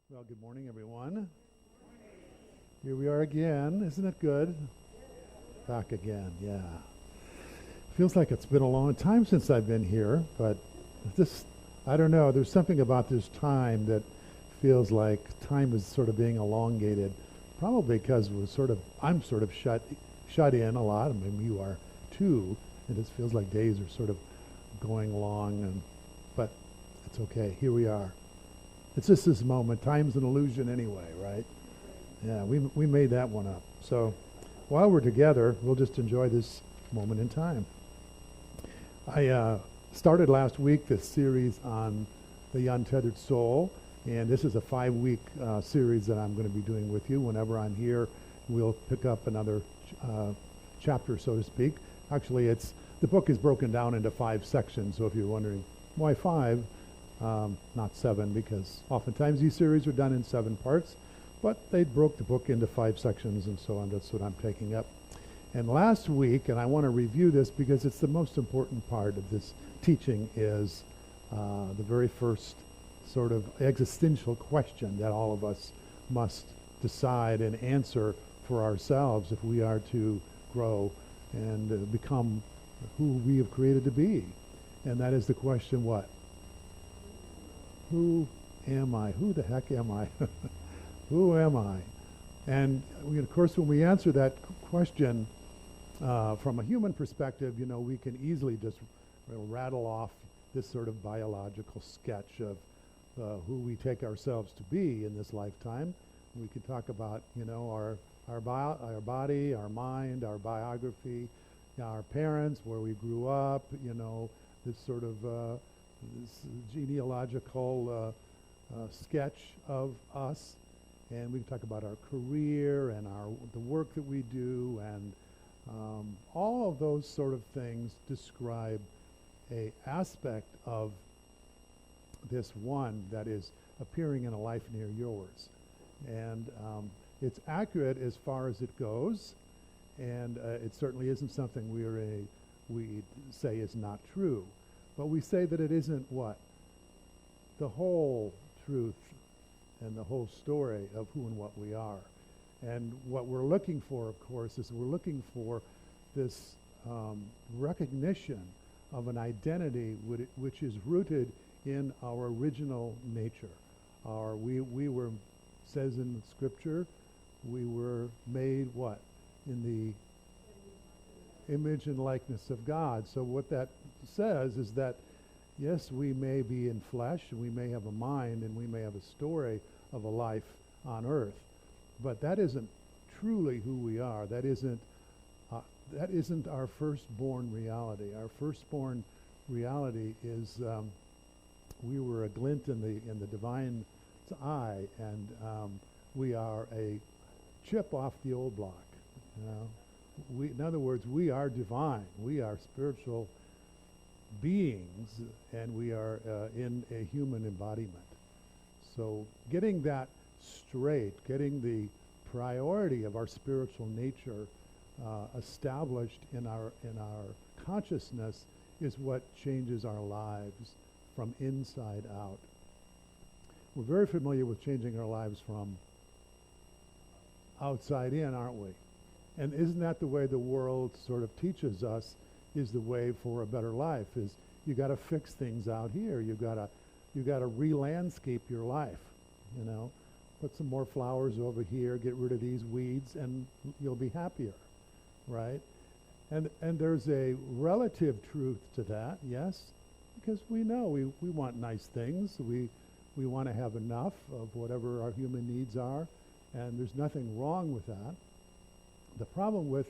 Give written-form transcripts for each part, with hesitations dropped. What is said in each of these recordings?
Well, good morning, everyone. Here we are again. Isn't it good? Back again, yeah. Feels like it's been a long time since I've been here, but this, I don't know, there's something about this time that feels like time is sort of being elongated. Probably because I'm sort of shut in a lot. I mean, you are too. It just feels like days are sort of going along, but it's okay. Here we are. It's just this moment. Time's an illusion anyway, right? Yeah, we made that one up. So while we're together, we'll just enjoy this moment in time. I started last week this series on the Untethered Soul, and this is a 5-week series that I'm going to be doing with you. Whenever I'm here, we'll pick up another chapter, so to speak. Actually, the book is broken down into 5 sections, so if you're wondering why 5, not 7, because oftentimes these series are done in 7 parts, but they broke the book into 5 sections, and so on. That's what I'm taking up. And last week, and I want to review this because it's the most important part of this teaching, is the very first sort of existential question that all of us must decide and answer for ourselves if we are to grow and become who we have created to be. And that is the question, what? Who am I? Who the heck am I? Who am I? And of course, when we answer that question from a human perspective, we can easily just rattle off this sort of biological sketch of who we take ourselves to be in this lifetime. We can talk about, our body, our mind, our biography, our parents, where we grew up, this sort of this genealogical sketch of us, and we can talk about our career and the work that we do, and all of those sort of things describe a aspect of this one that is appearing in a life near yours, and it's accurate as far as it goes, and it certainly isn't something we say is not true. But we say that it isn't what? The whole truth and the whole story of who and what we are. And what we're looking for, of course, is we're looking for this recognition of an identity which is rooted in our original nature. We were, says in Scripture, we were made what? In the image and likeness of God. So what that says is that, yes, we may be in flesh, and we may have a mind, and we may have a story of a life on earth, but that isn't truly who we are. That isn't our firstborn reality. Our firstborn reality is we were a glint in the divine's eye, and we are a chip off the old block. In other words, we are divine. We are spiritual beings, and we are in a human embodiment. So getting that straight, getting the priority of our spiritual nature established in our consciousness is what changes our lives from inside out. We're very familiar with changing our lives from outside in, aren't we? And isn't that the way the world sort of teaches us is the way for a better life? Is you got to fix things out here. You got to re-landscape your life. Put some more flowers over here. Get rid of these weeds, and you'll be happier, right? And there's a relative truth to that, yes, because we know we want nice things. We want to have enough of whatever our human needs are, and there's nothing wrong with that. The problem with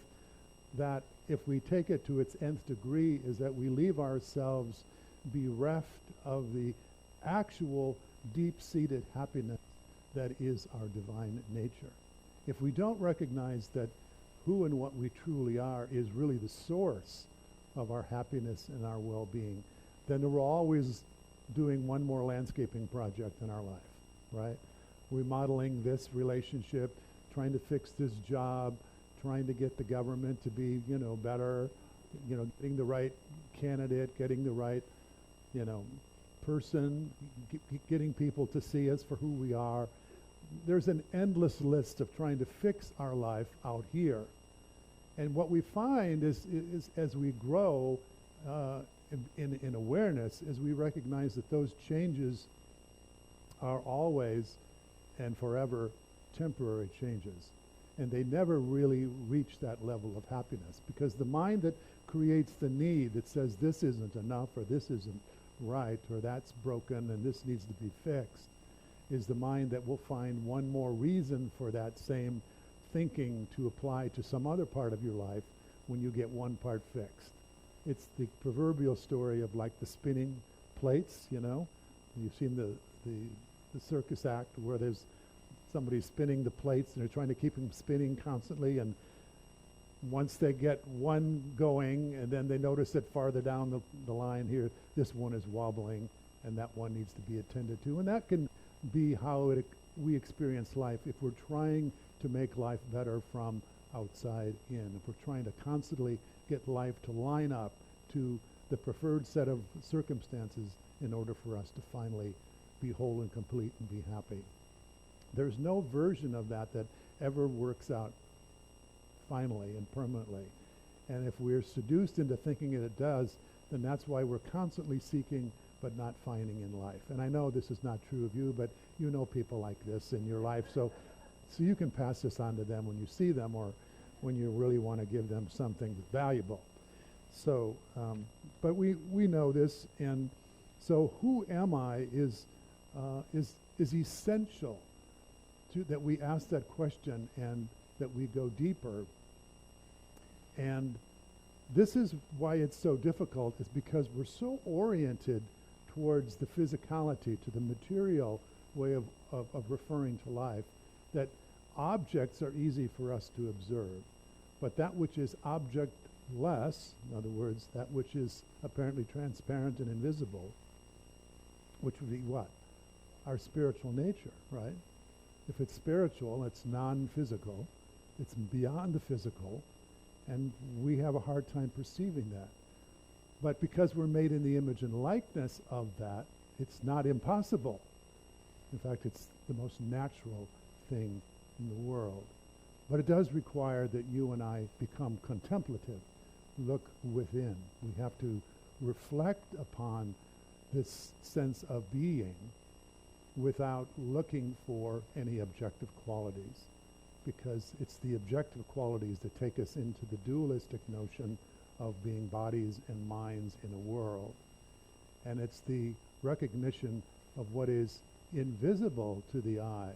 that, if we take it to its nth degree, is that we leave ourselves bereft of the actual deep-seated happiness that is our divine nature. If we don't recognize that who and what we truly are is really the source of our happiness and our well-being, then we're always doing one more landscaping project in our life, right? Remodeling this relationship, trying to fix this job, trying to get the government to be, better, getting the right candidate, getting the right, person, getting people to see us for who we are. there's an endless list of trying to fix our life out here. And what we find is as we grow in awareness, is we recognize that those changes are always and forever temporary changes. And they never really reach that level of happiness, because the mind that creates the need, that says this isn't enough, or this isn't right, or that's broken and this needs to be fixed, is the mind that will find one more reason for that same thinking to apply to some other part of your life when you get one part fixed. It's the proverbial story of like the spinning plates, you know. You've seen the circus act where there's somebody spinning the plates and they're trying to keep them spinning constantly, and once they get one going and then they notice that farther down the line here, this one is wobbling and that one needs to be attended to. And that can be how we experience life if we're trying to make life better from outside in, if we're trying to constantly get life to line up to the preferred set of circumstances in order for us to finally be whole and complete and be happy. There's no version of that that ever works out finally and permanently. And if we're seduced into thinking that it does, then that's why we're constantly seeking but not finding in life. And I know this is not true of you, but you know people like this in your life, so you can pass this on to them when you see them, or when you really want to give them something valuable. So, but we know this, and so who am I is essential to that we ask that question and that we go deeper. And this is why it's so difficult, is because we're so oriented towards the physicality, to the material way of referring to life, that objects are easy for us to observe. But that which is objectless, in other words, that which is apparently transparent and invisible, which would be what? Our spiritual nature, right? If it's spiritual, it's non-physical, it's beyond the physical, and we have a hard time perceiving that. But because we're made in the image and likeness of that, it's not impossible. In fact, it's the most natural thing in the world. But it does require that you and I become contemplative, look within. We have to reflect upon this sense of being without looking for any objective qualities, because it's the objective qualities that take us into the dualistic notion of being bodies and minds in a world. And it's the recognition of what is invisible to the eye,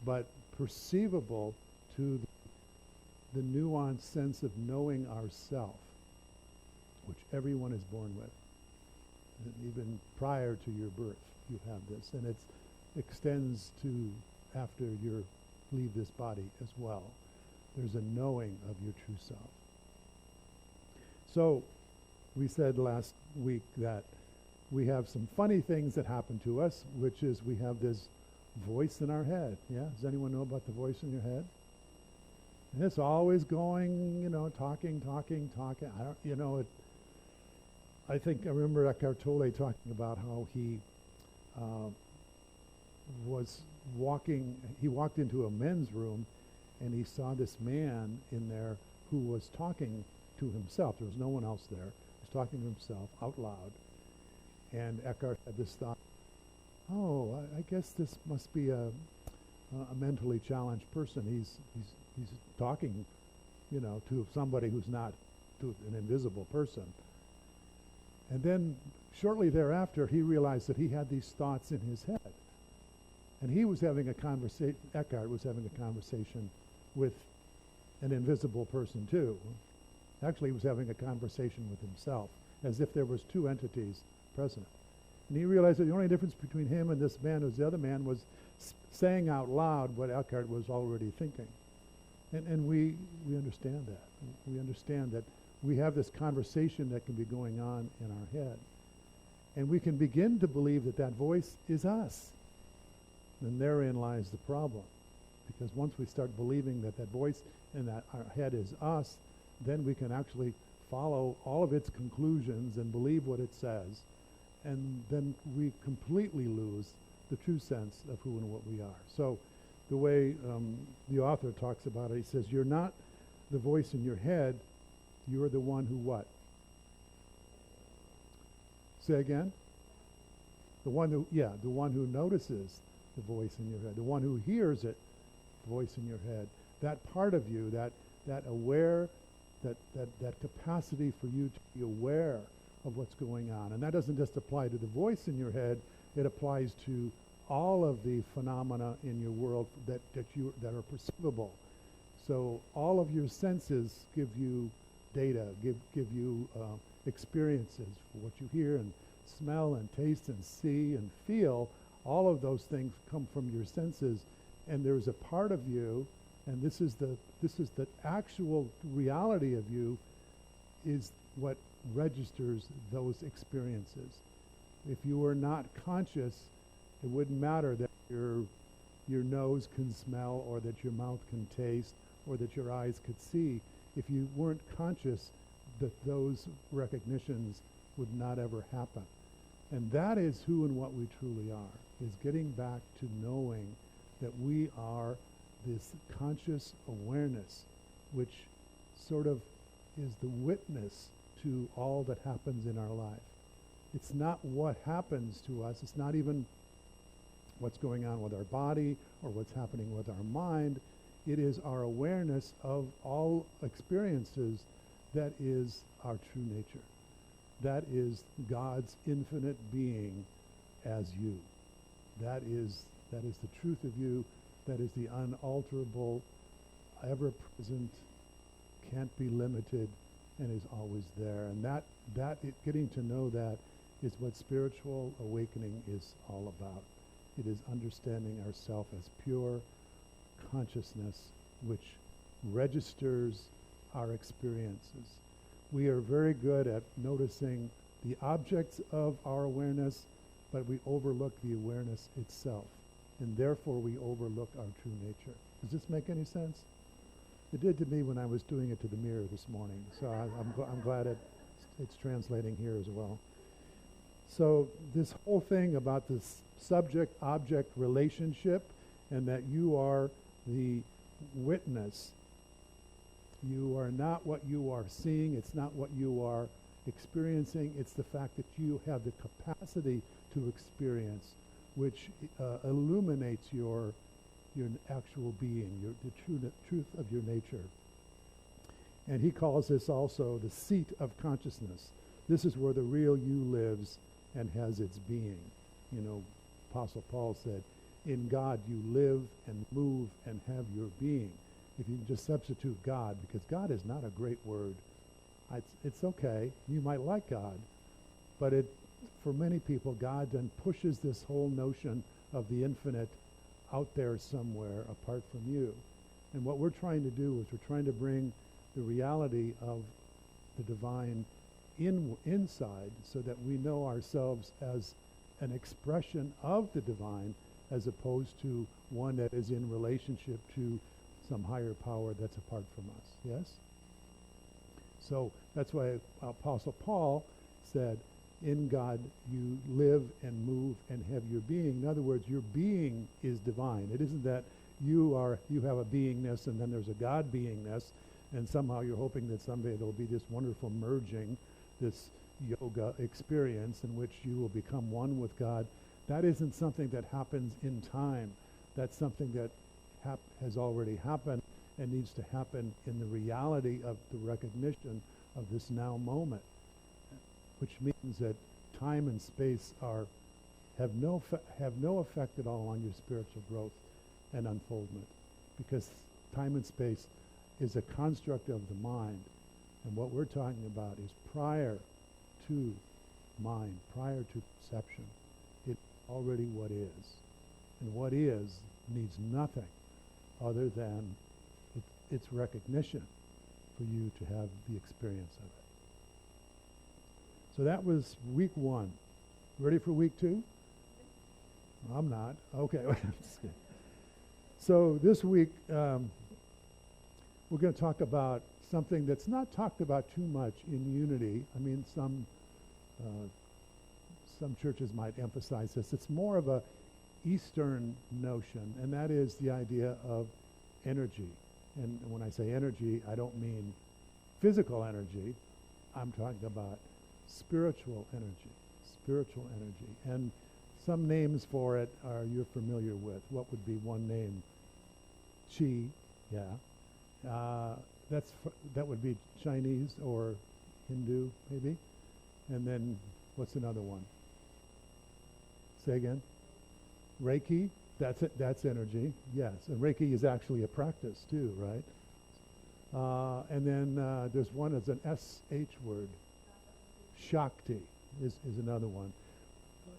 but perceivable to the nuanced sense of knowing ourself, which everyone is born with. And even prior to your birth, you have this, and it extends to after you leave this body as well. There's a knowing of your true self. So we said last week that we have some funny things that happen to us, which is we have this voice in our head. Yeah? Does anyone know about the voice in your head? And it's always going, you know, talking. I think I remember Eckhart Tolle talking about how he he walked into a men's room and he saw this man in there who was talking to himself. There was no one else there. He was talking to himself out loud. And Eckhart had this thought, oh, I guess this must be a mentally challenged person. He's talking, you know, to somebody who's not, to an invisible person. And then shortly thereafter, he realized that he had these thoughts in his head. And he was having a conversation, Eckhart was having a conversation with an invisible person too. Actually, he was having a conversation with himself, as if there was two entities present. And he realized that the only difference between him and this man, was the other man was saying out loud what Eckhart was already thinking. And we understand that. We understand that we have this conversation that can be going on in our head. And we can begin to believe that that voice is us. And therein lies the problem. Because once we start believing that that voice in that our head is us, then we can actually follow all of its conclusions and believe what it says. And then we completely lose the true sense of who and what we are. So the way the author talks about it. He says, you're not the voice in your head, you're the one who what? Say again? The one who notices the voice in your head, the one who hears it, the voice in your head. That part of you, that aware, that capacity for you to be aware of what's going on. And that doesn't just apply to the voice in your head, it applies to all of the phenomena in your world that are perceivable. So all of your senses give you data, give you experiences for what you hear and smell and taste and see and feel. All of those things come from your senses, and there's a part of you, and this is the actual reality of you, is what registers those experiences. If you were not conscious, it wouldn't matter that your nose can smell, or that your mouth can taste, or that your eyes could see. If you weren't conscious, that those recognitions would not ever happen. And that is who and what we truly are, is getting back to knowing that we are this conscious awareness, which sort of is the witness to all that happens in our life. It's not what happens to us, it's not even what's going on with our body or what's happening with our mind. It is our awareness of all experiences that is our true nature. That is God's infinite being as you. That is the truth of you. That is the unalterable, ever-present, can't be limited, and is always there. And getting to know that is what spiritual awakening is all about. It is understanding ourself as pure consciousness, which registers our experiences. We are very good at noticing the objects of our awareness, but we overlook the awareness itself, and therefore we overlook our true nature. Does this make any sense? It did to me when I was doing it to the mirror this morning, so I'm glad it's translating here as well. So this whole thing about this subject-object relationship, and that you are the witness. You are not what you are seeing. It's not what you are experiencing. It's the fact that you have the capacity to experience, which illuminates your actual being, the truth of your nature. And he calls this also the seat of consciousness. This is where the real you lives and has its being. You know, Apostle Paul said, in God you live and move and have your being. If you can just substitute God, because God is not a great word. It's okay. You might like God, but for many people, God then pushes this whole notion of the infinite out there somewhere apart from you. And what we're trying to do is we're trying to bring the reality of the divine inside, so that we know ourselves as an expression of the divine, as opposed to one that is in relationship to some higher power that's apart from us. Yes? So that's why Apostle Paul said, in God you live and move and have your being. In other words, your being is divine. It isn't that you have a beingness and then there's a God beingness, and somehow you're hoping that someday there'll be this wonderful merging, this yoga experience in which you will become one with God. That isn't something that happens in time. That's something that has already happened and needs to happen in the reality of the recognition of this now moment, which means that time and space have no effect at all on your spiritual growth and unfoldment, because time and space is a construct of the mind, and what we're talking about is prior to mind, prior to perception. It's already what is, and what is needs nothing other than its recognition for you to have the experience of it. So that was week 1. Ready for week 2? I'm not. Okay. So this week we're going to talk about something that's not talked about too much in unity. I mean, some churches might emphasize this. It's more of a Eastern notion, and that is the idea of energy. And when I say energy, I don't mean physical energy. I'm talking about spiritual energy, spiritual energy. And some names for it are you're familiar with. What would be one name? Qi, yeah. That would be Chinese or Hindu, maybe. And then what's another one? Say again. Reiki. That's it. That's energy. Yes, and Reiki is actually a practice too, right? And then there's one as an SH word. Shakti is another one.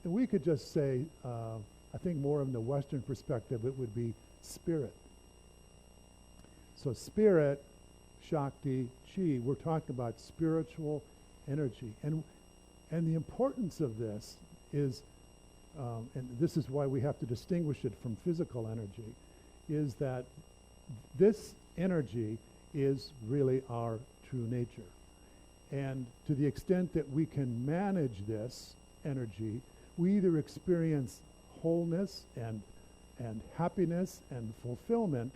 And we could just say, I think more in the Western perspective, it would be spirit. So spirit, Shakti, Chi, we're talking about spiritual energy. And the importance of this is, and this is why we have to distinguish it from physical energy, is that this energy is really our true nature. And to the extent that we can manage this energy, we either experience wholeness and happiness and fulfillment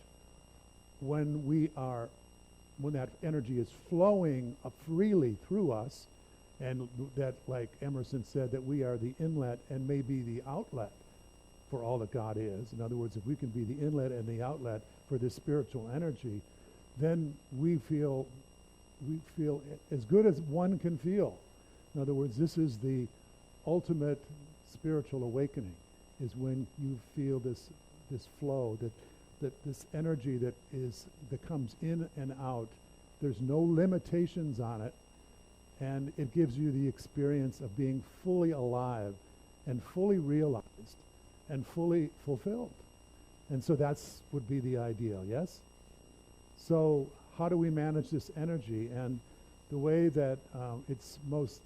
when that energy is flowing freely through us, and that, like Emerson said, that we are the inlet and maybe the outlet for all that God is. In other words, if we can be the inlet and the outlet for this spiritual energy, then we feel as good as one can feel. In other words, this is the ultimate spiritual awakening, is when you feel this flow, that this energy that comes in and out. There's no limitations on it, and it gives you the experience of being fully alive and fully realized and fully fulfilled. And so that's would be the ideal, yes? So how do we manage this energy? And the way that it's most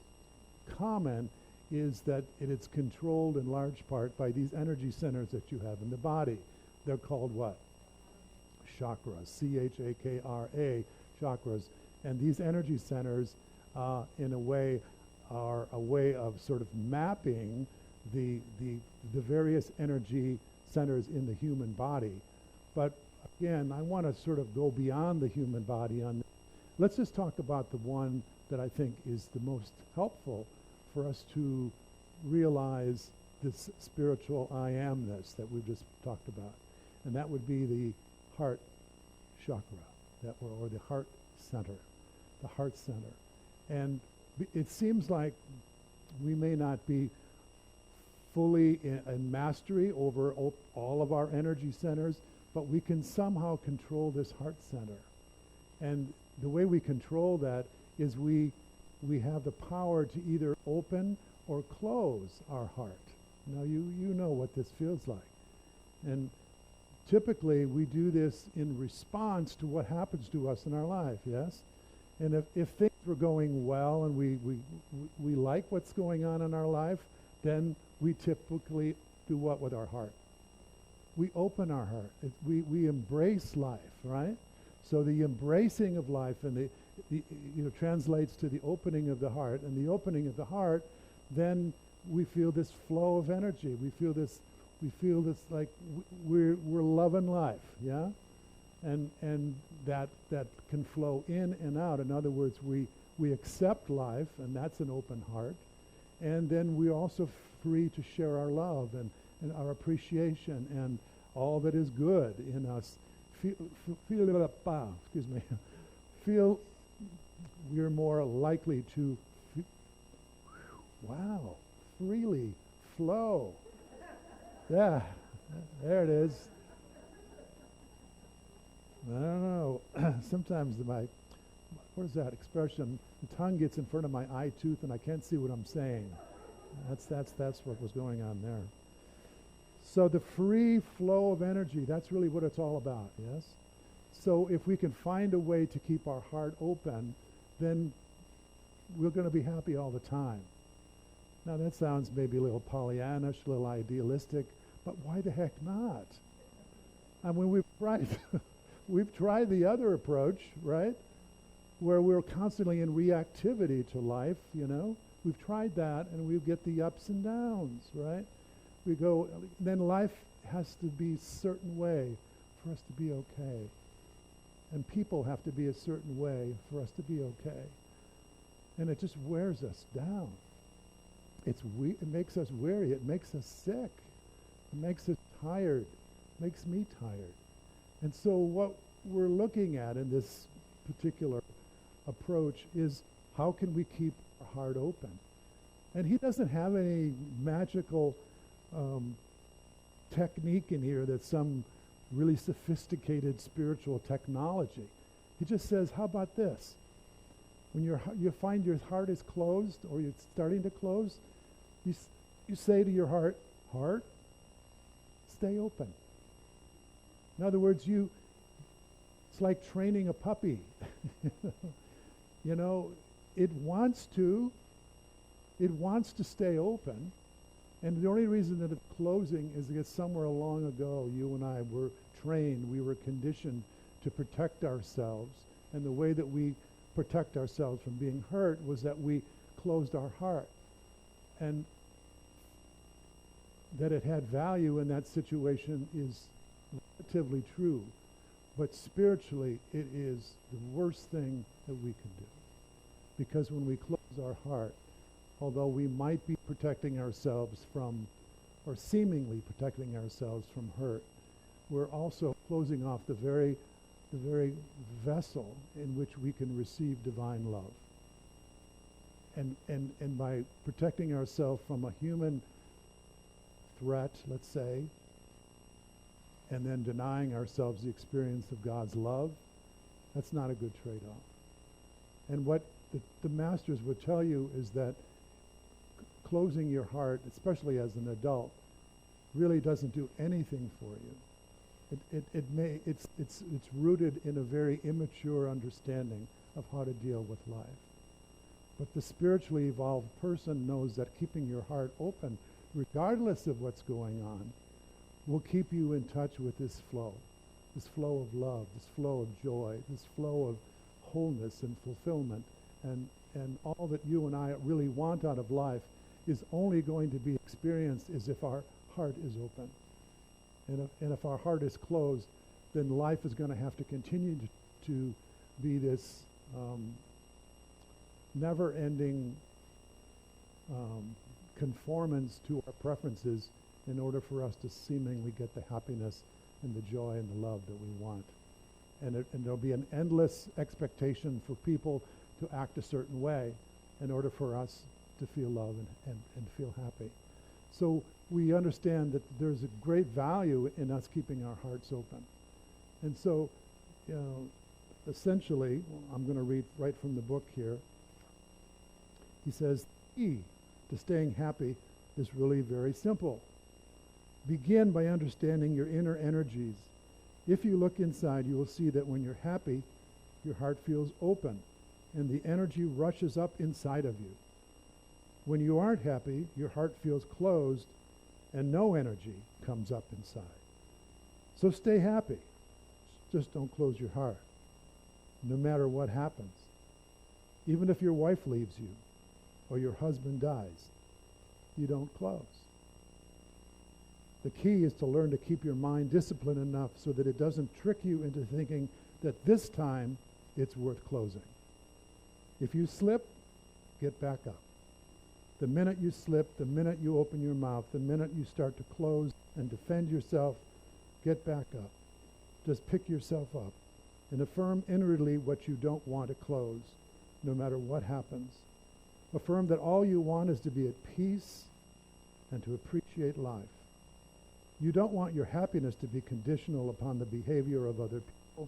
common is that it's controlled in large part by these energy centers that you have in the body. They're called what? Chakras, C-H-A-K-R-A, chakras. And these energy centers, in a way, are a way of sort of mapping the various energy centers in the human body. But again, I want to sort of go beyond the human body on this. Let's just talk about the one that I think is the most helpful for us to realize this spiritual I amness that we've just talked about. And that would be the heart chakra, or the heart center, the heart center. And it seems like we may not be fully in mastery over all of our energy centers, but we can somehow control this heart center. And the way we control that is we have the power to either open or close our heart. Now you know what this feels like. And typically we do this in response to what happens to us in our life, yes? And if things were going well and we like what's going on in our life, then we typically do what with our heart? We open our heart. We embrace life, right? So the embracing of life and the translates to the opening of the heart. And the opening of the heart, then we feel this flow of energy. We feel this like we're loving life, yeah? And that can flow in and out. In other words, we accept life, and that's an open heart. And then we're also free to share our love and our appreciation and all that is good in us. Feel we're more likely to freely flow. Yeah, there it is. I don't know. Sometimes what is that expression? The tongue gets in front of my eye tooth and I can't see what I'm saying. That's what was going on there. So the free flow of energy, that's really what it's all about, yes? So if we can find a way to keep our heart open, then we're going to be happy all the time. Now that sounds maybe a little Pollyannish, a little idealistic, but why the heck not? I mean, we've tried the other approach, right? Where we're constantly in reactivity to life, you know? We've tried that and we get the ups and downs, right? we go, then life has to be a certain way for us to be okay. And people have to be a certain way for us to be okay. And it just wears us down. It makes us weary. It makes us sick. It makes us tired. It makes me tired. And so what we're looking at in this particular approach is, how can we keep our heart open? And he doesn't have any magical technique in here that's some really sophisticated spiritual technology. He just says, how about this? When you find your heart is closed, or it's starting to close, you say to your heart, heart, stay open. In other words, it's like training a puppy. You know, it wants to stay open, and the only reason that it's closing is because somewhere long ago you and I were trained, we were conditioned to protect ourselves, and the way that we protect ourselves from being hurt was that we closed our heart, and that it had value in that situation is relatively true, but spiritually it is the worst thing that we can do, because when we close our heart, although we might be protecting ourselves from, or seemingly protecting ourselves from hurt, we're also closing off the very vessel in which we can receive divine love. And by protecting ourselves from a human threat, let's say, and then denying ourselves the experience of God's love, that's not a good trade-off. And what the masters would tell you is that closing your heart, especially as an adult, really doesn't do anything for you. It's rooted in a very immature understanding of how to deal with life. But the spiritually evolved person knows that keeping your heart open, regardless of what's going on, will keep you in touch with this flow of love, this flow of joy, this flow of wholeness and fulfillment, and all that you and I really want out of life is only going to be experienced as if our heart is open. And if our heart is closed, then life is going to have to continue to be this never-ending conformance to our preferences in order for us to seemingly get the happiness and the joy and the love that we want. And there'll be an endless expectation for people to act a certain way in order for us to feel love and feel happy. So we understand that there's a great value in us keeping our hearts open. And so, essentially, I'm going to read right from the book here. He says, the key to staying happy is really very simple. Begin by understanding your inner energies. If you look inside, you will see that when you're happy, your heart feels open, and the energy rushes up inside of you. When you aren't happy, your heart feels closed, and no energy comes up inside. So stay happy. Just don't close your heart, no matter what happens. Even if your wife leaves you, or your husband dies, you don't close. The key is to learn to keep your mind disciplined enough so that it doesn't trick you into thinking that this time it's worth closing. If you slip, get back up. The minute you slip, the minute you open your mouth, the minute you start to close and defend yourself, get back up. Just pick yourself up and affirm inwardly what you don't want to close, no matter what happens. Affirm that all you want is to be at peace and to appreciate life. You don't want your happiness to be conditional upon the behavior of other people.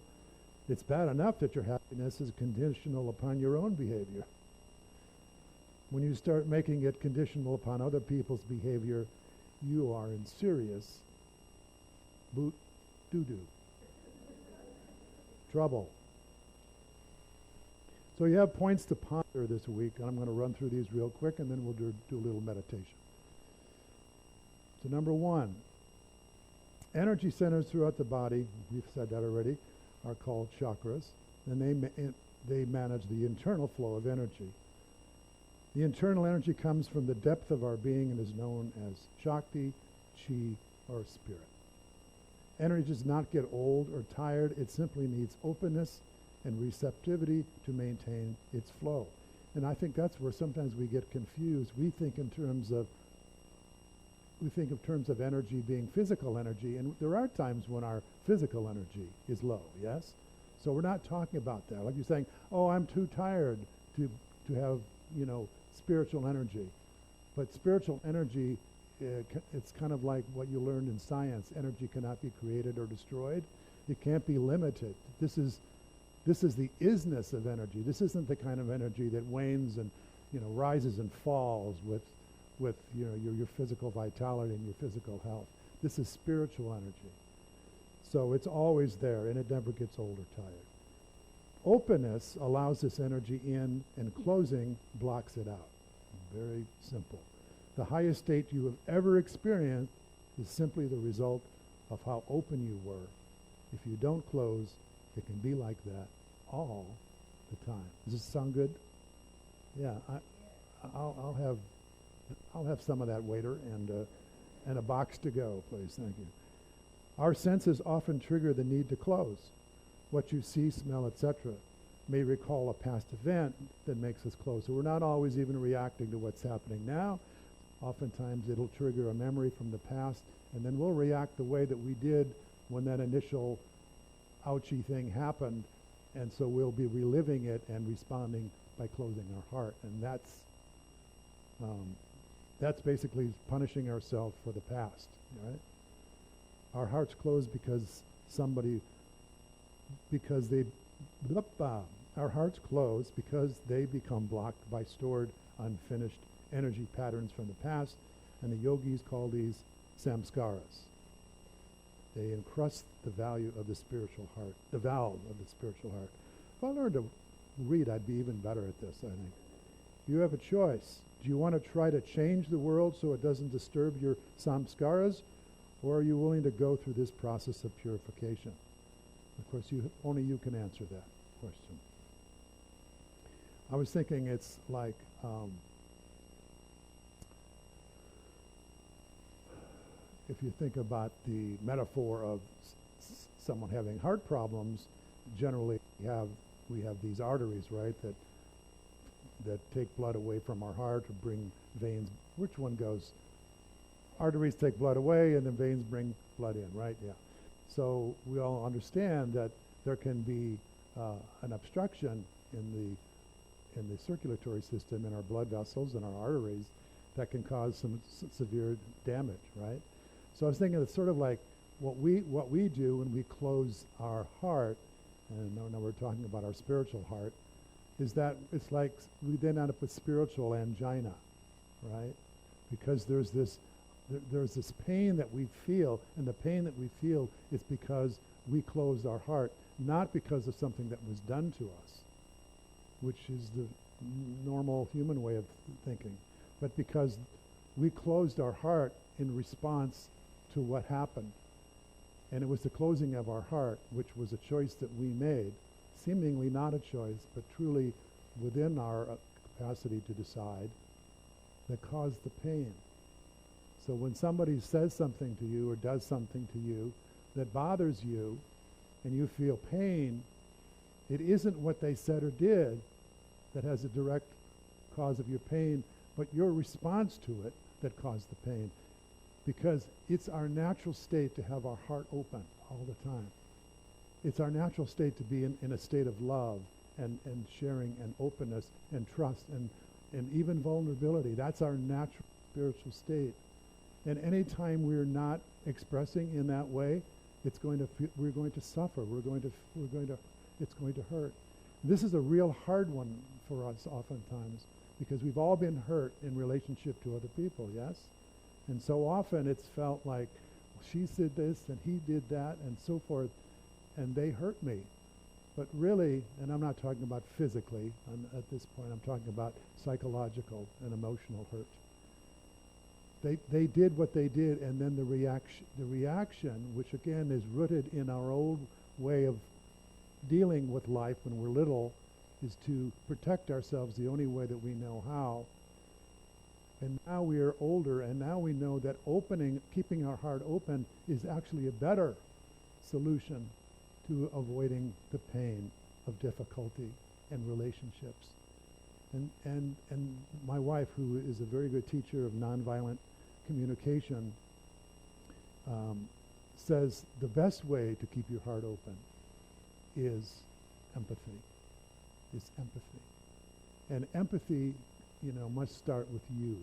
It's bad enough that your happiness is conditional upon your own behavior. When you start making it conditional upon other people's behavior, you are in serious doo-doo. Trouble. So you have points to ponder this week, and I'm going to run through these real quick, and then we'll do a little meditation. So number one, energy centers throughout the body, we've said that already, are called chakras, and they manage the internal flow of energy. The internal energy comes from the depth of our being and is known as Shakti, chi, or spirit. Energy does not get old or tired. It simply needs openness and receptivity to maintain its flow. And I think that's where sometimes we get confused. We think in terms of energy being physical energy, and there are times when our physical energy is low, yes? So we're not talking about that. Like you're saying, oh, I'm too tired to have, spiritual energy. But spiritual energy, it's kind of like what you learned in science. Energy cannot be created or destroyed. It can't be limited. This is the isness of energy. This isn't the kind of energy that wanes and, rises and falls with your physical vitality and your physical health. This is spiritual energy. So it's always there, and it never gets old or tired. Openness allows this energy in, and closing blocks it out. Very simple. The highest state you have ever experienced is simply the result of how open you were. If you don't close, it can be like that all the time. Does this sound good? Yeah, I'll have some of that, waiter, and a box to go, please. Thank you. Our senses often trigger the need to close. What you see, smell, etc. may recall a past event that makes us close. So we're not always even reacting to what's happening now. Oftentimes it'll trigger a memory from the past, and then we'll react the way that we did when that initial ouchy thing happened, and so we'll be reliving it and responding by closing our heart. And that's basically punishing ourselves for the past, right? Our hearts close our hearts close because they become blocked by stored, unfinished energy patterns from the past, and the yogis call these samskaras. They encrust the value of the spiritual heart, the valve of the spiritual heart. If I learned to read, I'd be even better at this, I think. You have a choice. Do you want to try to change the world so it doesn't disturb your samskaras, or are you willing to go through this process of purification? Of course, only you can answer that question. I was thinking it's like if you think about the metaphor of someone having heart problems, generally we have these arteries, right, that take blood away from our heart to bring veins. Which one goes? Arteries take blood away, and then veins bring blood in, right? Yeah. So we all understand that there can be an obstruction in the circulatory system, in our blood vessels and our arteries, that can cause some severe damage, right? So I was thinking it's sort of like what we do when we close our heart, and now we're talking about our spiritual heart, is that it's like we then end up with spiritual angina, right? Because there's this pain that we feel, and the pain that we feel is because we closed our heart, not because of something that was done to us, which is the normal human way of thinking, but because we closed our heart in response to what happened. And it was the closing of our heart, which was a choice that we made, seemingly not a choice, but truly within our capacity to decide, that caused the pain. So when somebody says something to you or does something to you that bothers you and you feel pain, it isn't what they said or did that has a direct cause of your pain, but your response to it that caused the pain. Because it's our natural state to have our heart open all the time. It's our natural state to be in a state of love and sharing and openness and trust and even vulnerability. That's our natural spiritual state. And any time we're not expressing in that way, we're going to suffer. It's going to hurt. This is a real hard one for us oftentimes, because we've all been hurt in relationship to other people, yes? And so often it's felt like, she said this and he did that and so forth, and they hurt me. But really, and I'm not talking about physically at this point, I'm talking about psychological and emotional hurt. They did what they did, and then the reaction, which again is rooted in our old way of dealing with life when we're little, is to protect ourselves the only way that we know how. And now we are older, and now we know that keeping our heart open is actually a better solution to avoiding the pain of difficulty and relationships. And my wife, who is a very good teacher of nonviolent communication, says the best way to keep your heart open is empathy. And empathy, must start with you.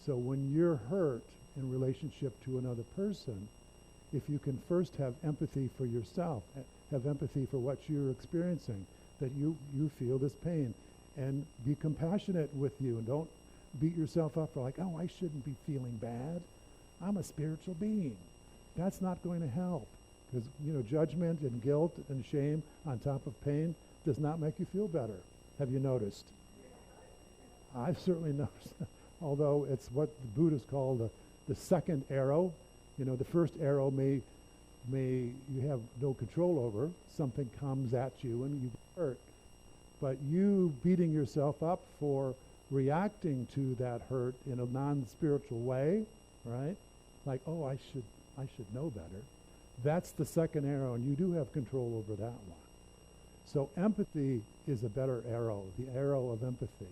So when you're hurt in relationship to another person, if you can first have empathy for yourself, have empathy for what you're experiencing, that you feel this pain, and be compassionate with you, and don't beat yourself up for like, oh, I shouldn't be feeling bad. I'm a spiritual being. That's not going to help, because judgment and guilt and shame on top of pain does not make you feel better. Have you noticed? I've certainly noticed, although it's what the Buddhists call the second arrow. The first arrow may you have no control over. Something comes at you and you get hurt. But you beating yourself up for reacting to that hurt in a non-spiritual way, right? Like, oh, I should know better. That's the second arrow, and you do have control over that one. So empathy is a better arrow, the arrow of empathy,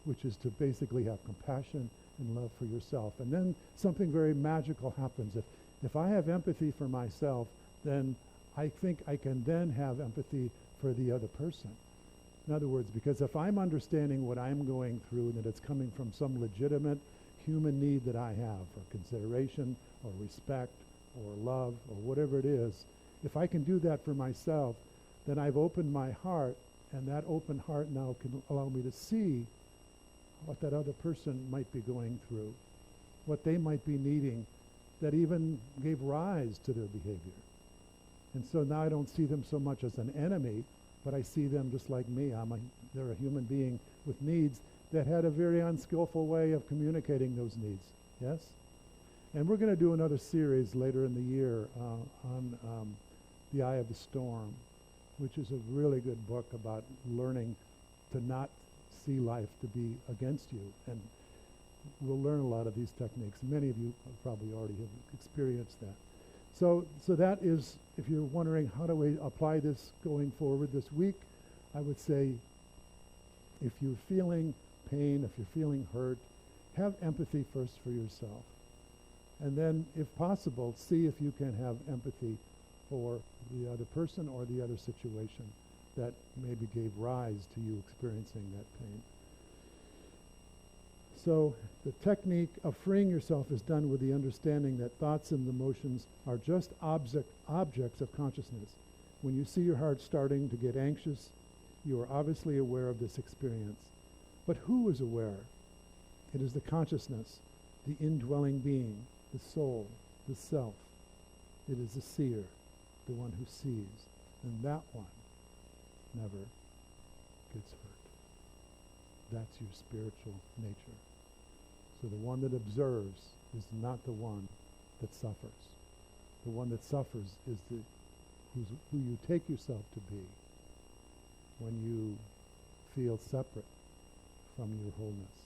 which is to basically have compassion and love for yourself. And then something very magical happens. If I have empathy for myself, then I think I can then have empathy for the other person. In other words, because if I'm understanding what I'm going through and that it's coming from some legitimate human need that I have for consideration or respect or love or whatever it is, if I can do that for myself, then I've opened my heart, and that open heart now can allow me to see what that other person might be going through, what they might be needing that even gave rise to their behavior. And so now I don't see them so much as an enemy, but I see them just like me. They're a human being with needs that had a very unskillful way of communicating those needs. Yes? And we're going to do another series later in the year on The Eye of the Storm, which is a really good book about learning to not see life to be against you. And we'll learn a lot of these techniques. Many of you probably already have experienced that. So that is, if you're wondering how do we apply this going forward this week, I would say if you're feeling pain, if you're feeling hurt, have empathy first for yourself. And then, if possible, see if you can have empathy for the other person or the other situation that maybe gave rise to you experiencing that pain. So the technique of freeing yourself is done with the understanding that thoughts and emotions are just objects of consciousness. When you see your heart starting to get anxious, you are obviously aware of this experience. But who is aware? It is the consciousness, the indwelling being, the soul, the self. It is the seer, the one who sees. And that one never gets hurt. That's your spiritual nature. So the one that observes is not the one that suffers. The one that suffers is who you take yourself to be when you feel separate from your wholeness.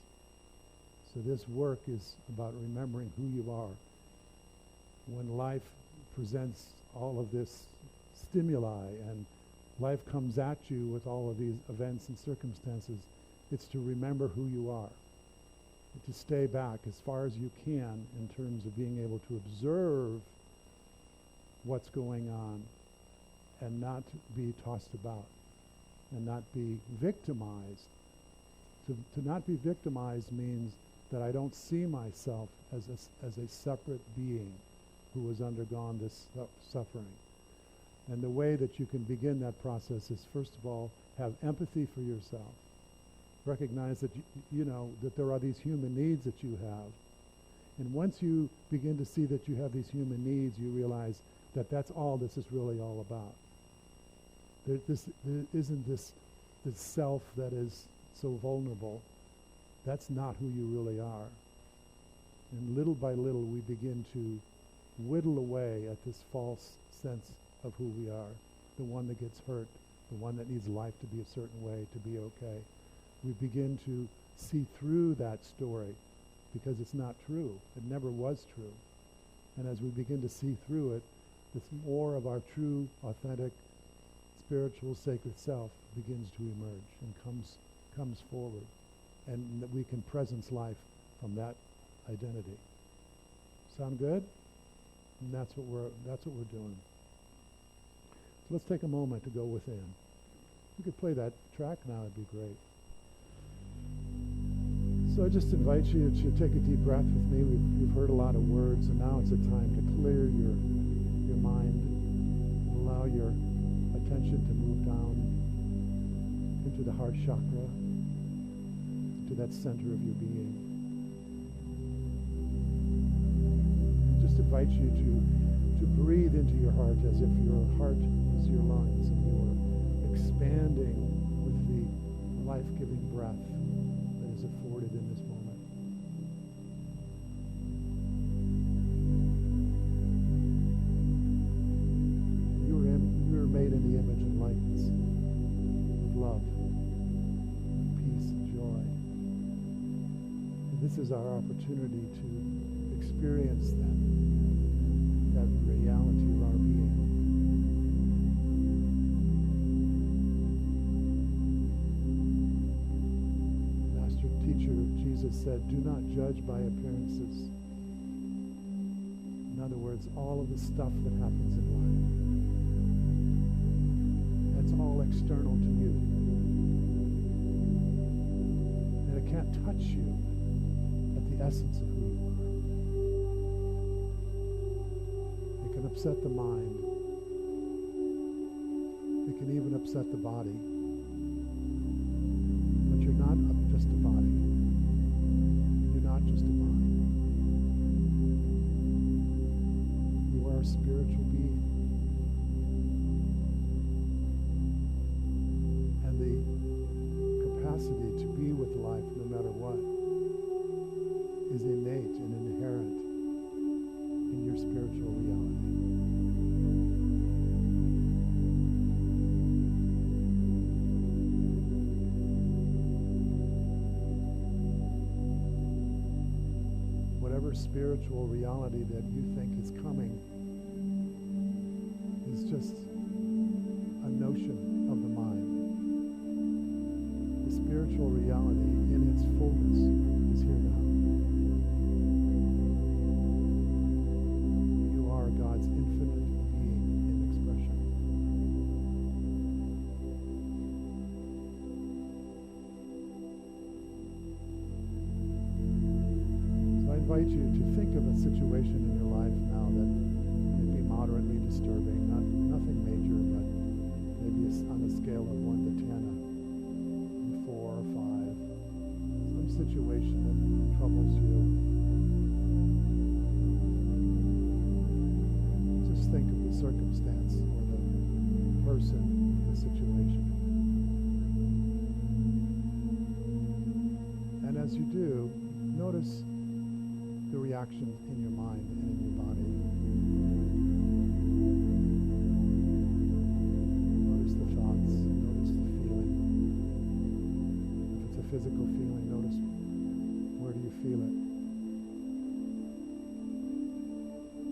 So this work is about remembering who you are. When life presents all of this stimuli and life comes at you with all of these events and circumstances, it's to remember who you are, to stay back as far as you can in terms of being able to observe what's going on and not be tossed about and not be victimized. To not be victimized means that I don't see myself as a separate being who has undergone this suffering. And the way that you can begin that process is, first of all, have empathy for yourself. Recognize that you know that there are these human needs that you have. And once you begin to see that you have these human needs, you realize that that's all this is really all about. There isn't this self that is so vulnerable. That's not who you really are. And little by little we begin to whittle away at this false sense of who we are, the one that gets hurt, the one that needs life to be a certain way, to be okay. We begin to see through that story because it's not true. It never was true. And as we begin to see through it, this more of our true, authentic, spiritual, sacred self begins to emerge and comes forward, and that we can presence life from that identity. Sound good? And that's what we're doing. So let's take a moment to go within. We could play that track now, it'd be great. So I just invite you to take a deep breath with me. We've heard a lot of words, and now it's a time to clear your mind and allow your attention to move down into the heart chakra, to that center of your being. Just invite you to breathe into your heart as if your heart was your lungs and you were expanding with the life-giving breath that is afforded in this moment. You were made in the image and likeness of love, peace, and joy. And this is our opportunity to experience that reality of our being. Master Teacher Jesus said, "Do not judge by appearances." In other words, all of the stuff that happens in life, that's all external to you. And it can't touch you at the essence of who you are. It can upset the mind. It can even upset the body. But you're not just a body. You're not just a mind. You are a spiritual being. And the capacity to be with life no matter what is innate and inherent in your spiritual reality. Whatever spiritual reality that you think is coming is just a notion of the mind. The spiritual reality in its fullness is here now. You are God's infinite being in expression. So I invite you to think of a situation in your life now that might be moderately disturbing, nothing major, but maybe it's on a scale of 1 to 10, a 4 or 5. Some situation that troubles you. Just think of the circumstance or the person, the situation. And as you do, notice the reaction in your mind and in your body. Notice the thoughts, notice the feeling. If it's a physical feeling, notice where do you feel it.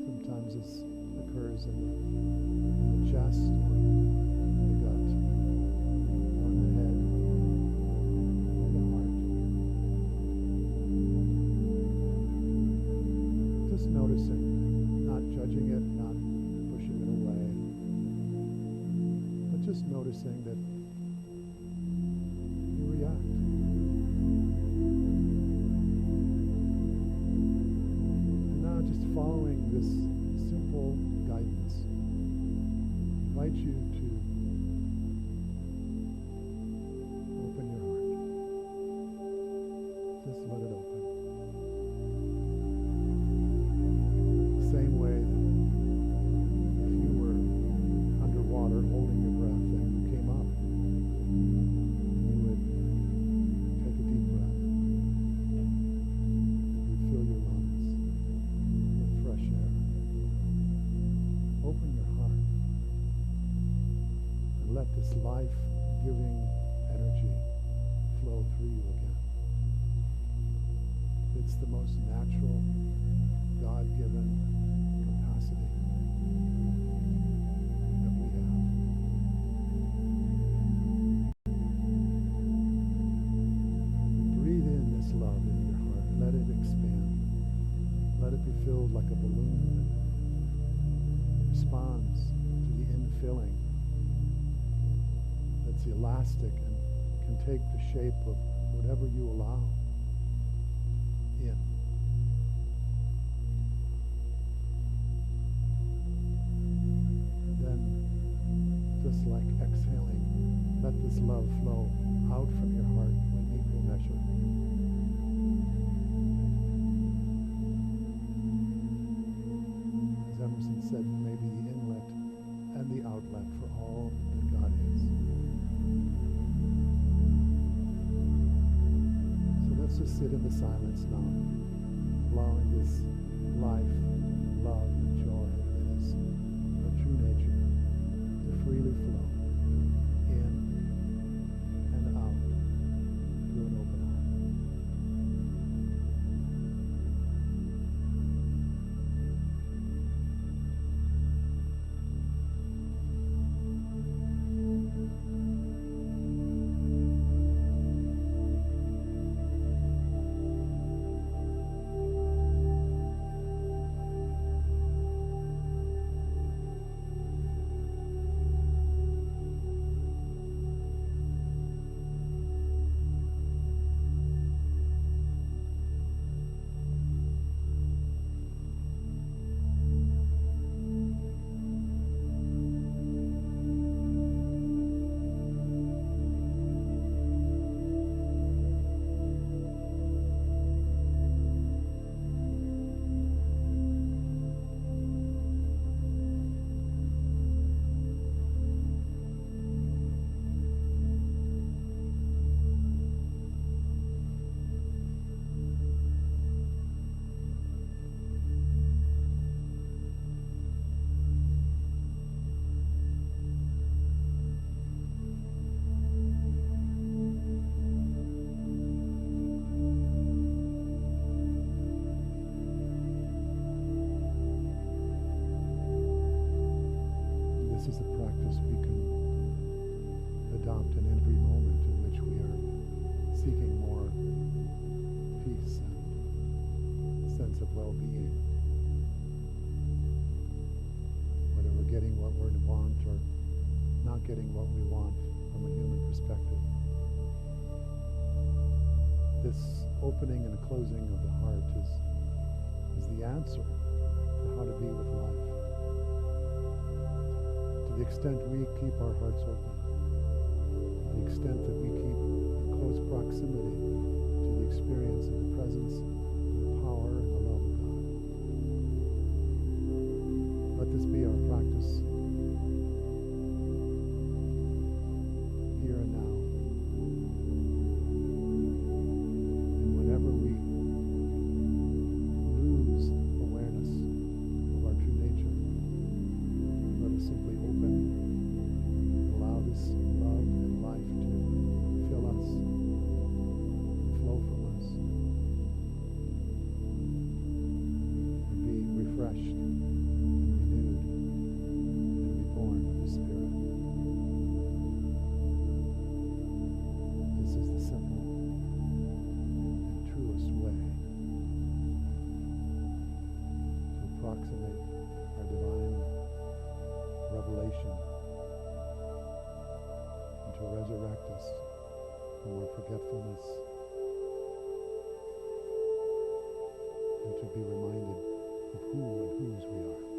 Sometimes it occurs in the chest or the gut or in the head or the heart. Just noticing, not judging it, not pushing it away, but just noticing that you react. And now just following this simple guidance, I invite you to open your heart. Just let it open. Same way that if you were underwater holding your breath and you came up, you would take a deep breath. You'd fill your lungs with fresh air. Open your heart and let this life-giving energy flow through you again. The It's the most natural, God-given capacity that we have. Breathe in this love into your heart. Let it expand. Let it be filled like a balloon that responds to the infilling. That's elastic and can take the shape of whatever you allow in. Then, just like exhaling, let this love flow out from your heart in equal measure. As Emerson said, you may be the inlet and the outlet for all that God is. So let's just sit in the silence now, allowing this life, love, and joy that is our true nature to freely flow in and out through an open heart. This is a practice we can adopt in every moment in which we are seeking more peace and sense of well-being. Whether we're getting what we want or not getting what we want from a human perspective. This opening and closing of the heart is the answer to how to be with life. To the extent we keep our hearts open, to the extent that we keep in close proximity to the experience of the presence, the power, and the love of God. Let this be our practice here and now. And whenever we lose awareness of our true nature, let us simply open, allow this love and life to fill us, flow from us, and be refreshed and renewed and reborn of the Spirit. This is the simple and truest way to approximate our divine revelation and to resurrect us from our forgetfulness and to be reminded of who and whose we are.